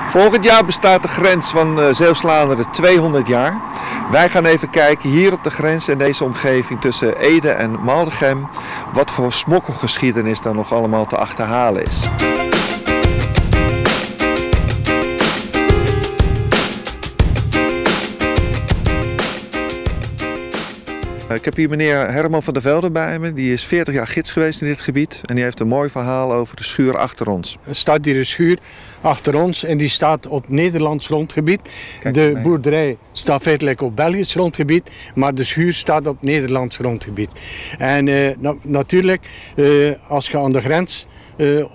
Volgend jaar bestaat de grens van Zeeuws-Vlaanderen 200 jaar. Wij gaan even kijken hier op de grens in deze omgeving tussen Ede en Maldegem wat voor smokkelgeschiedenis daar nog allemaal te achterhalen is. Ik heb hier meneer Herman van der Velde bij me. Die is 40 jaar gids geweest in dit gebied. En die heeft een mooi verhaal over de schuur achter ons. Er staat hier een schuur achter ons en die staat op Nederlands grondgebied. Kijk, de boerderij staat feitelijk op Belgisch grondgebied, maar de schuur staat op Nederlands grondgebied. En natuurlijk, als je aan de grens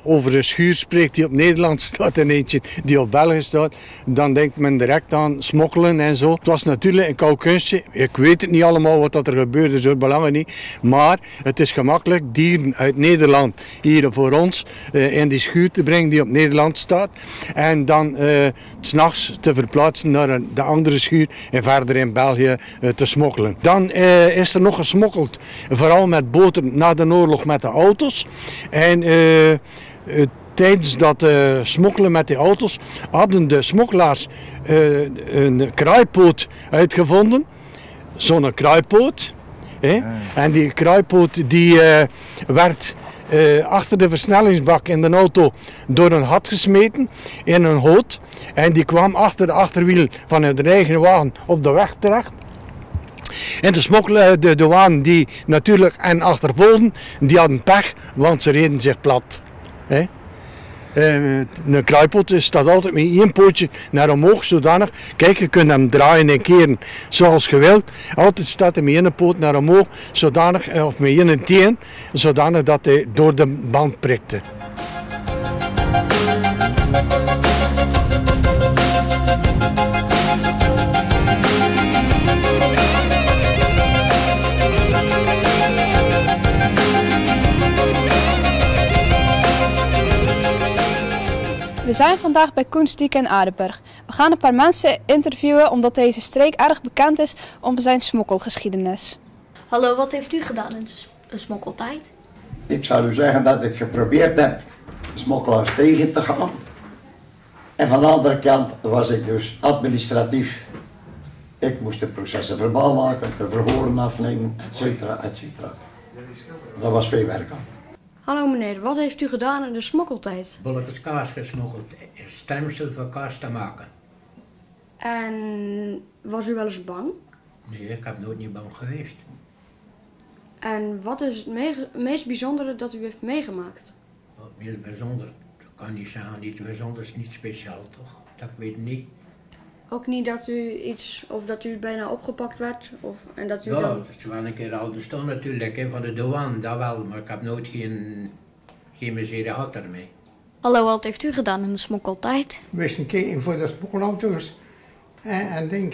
over een schuur spreekt die op Nederland staat en eentje die op België staat, dan denkt men direct aan smokkelen en zo. Het was natuurlijk een koud kunstje. Ik weet het niet allemaal wat er gebeurde, zo belangrijk niet. Maar het is gemakkelijk dieren uit Nederland hier voor ons in die schuur te brengen die op Nederland staat. En dan 's nachts te verplaatsen naar de andere schuur en verder in België te smokkelen. Dan is er nog gesmokkeld, vooral met boten na de oorlog met de auto's. En tijdens dat smokkelen met die auto's hadden de smokkelaars een kraaipoot uitgevonden. Zo'n kraaipoot. En die kraaipoot die werd achter de versnellingsbak in de auto door een gat gesmeten in een hout. En die kwam achter de achterwiel van de eigen wagen op de weg terecht. En de smokkelaars, de wagen die natuurlijk en achtervolgden, die hadden pech, want ze reden zich plat. Een kruipot staat altijd met één pootje naar omhoog, zodanig, kijk, je kunt hem draaien en keren zoals je wilt. Altijd staat hij met één poot naar omhoog, zodanig, of met één teen, zodanig dat hij door de band prikte. We zijn vandaag bij Koenstiek en Aardenburg. We gaan een paar mensen interviewen omdat deze streek erg bekend is om zijn smokkelgeschiedenis. Hallo, wat heeft u gedaan in de smokkeltijd? Ik zal u zeggen dat ik geprobeerd heb smokkelaars tegen te gaan. En van de andere kant was ik dus administratief. Ik moest de processen verbaal maken, de verhoren afnemen, etcetera, etcetera. Dat was veel werk aan. Hallo meneer, wat heeft u gedaan in de smokkeltijd? Bolletjes kaas gesmokkeld, stemsel voor kaas te maken. En was u wel eens bang? Nee, ik heb nooit niet bang geweest. En wat is het meest bijzondere dat u heeft meegemaakt? Wat heel bijzonder, dat kan niet zeggen, iets bijzonders, niet speciaal toch? Dat ik weet niet. Ook niet dat u iets, of dat u bijna opgepakt werd? En dat u ja, dan... dat is wel een keer al bestaan natuurlijk, hè, van de douane, dat wel, maar ik heb nooit geen miserie gehad daarmee. Hallo, wat heeft u gedaan in de smokkeltijd? We moesten kijken voor de smokkelauto's en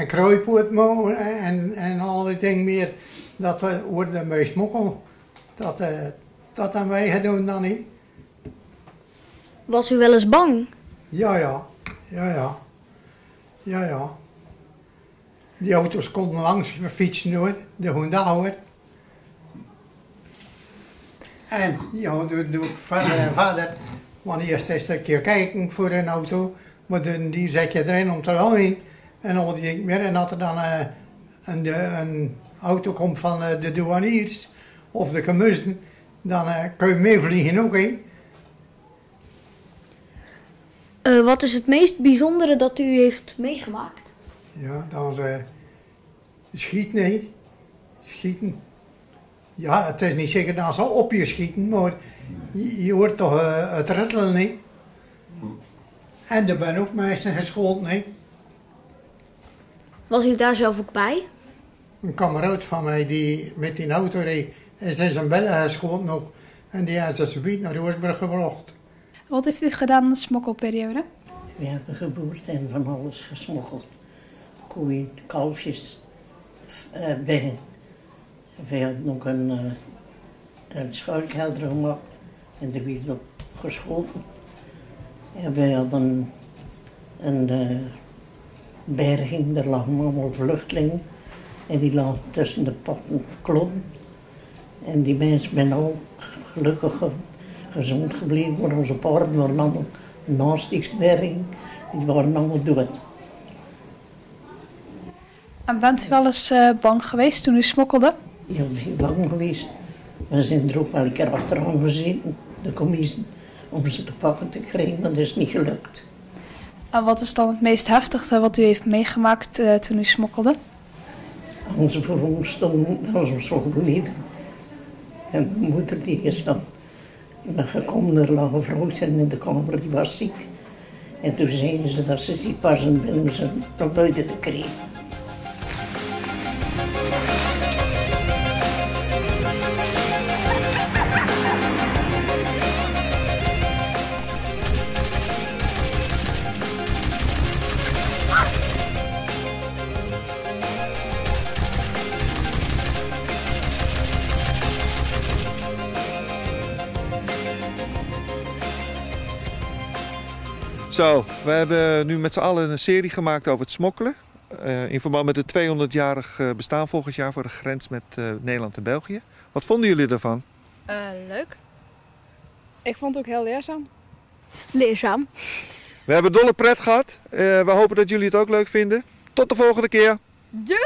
kruipoot maken en al die dingen meer. Dat we worden bij smokkel. Dat hebben wij gedaan dan niet. Was u wel eens bang? Ja. Die auto's konden langs fietsen hoor, de Honda hoor. En ja, doe ik verder en verder. Want eerst eens een keer kijken voor een auto, maar die zet je erin om te rijden. En dan hoorde ik meer. En als er dan een auto komt van de douaniers of de commussen, dan kun je meevliegen ook. Wat is het meest bijzondere dat u heeft meegemaakt? Ja, dan schieten. Schieten. Ja, het is niet zeker dat ze op je schieten, maar je hoort toch het rattelen, niet? En er ben ook meestal geschoten, niet? Was u daar zelf ook bij? Een kameraad van mij die met die auto reed, is in zijn bellen geschoten ook. En die heeft ze zoiets naar Roosburg gebracht. Wat heeft u gedaan in de smokkelperiode? We hebben geboerd en van alles gesmokkeld. Koeien, kalfjes, bijen. We hadden ook een schuilkelder gemaakt en er werd op geschoten. En we hadden een berging, daar lagen allemaal vluchtelingen. En die lagen tussen de potten klodden. En die mensen zijn al gelukkig gezond gebleven, maar onze paarden waren allemaal Nastiksbergen, die waren allemaal dood. En bent u wel eens bang geweest toen u smokkelde? Ja, ik ben bang geweest. We zijn er ook wel een keer achteraan gezeten, de commissie, om ze te pakken te krijgen, maar dat is niet gelukt. En wat is dan het meest heftigste wat u heeft meegemaakt toen u smokkelde? Onze voor ons stonden als een soldenier. En mijn moeder die is dan gekomen, er lag een vrouw in de kamer, die was ziek. En toen zeiden ze dat ze ziek was en hebben ze naar buiten gekregen. Zo, we hebben nu met z'n allen een serie gemaakt over het smokkelen. In verband met het 200-jarig bestaan volgend jaar voor de grens met Nederland en België. Wat vonden jullie ervan? Leuk. Ik vond het ook heel leerzaam. Leerzaam. We hebben dolle pret gehad. We hopen dat jullie het ook leuk vinden. Tot de volgende keer. Doei!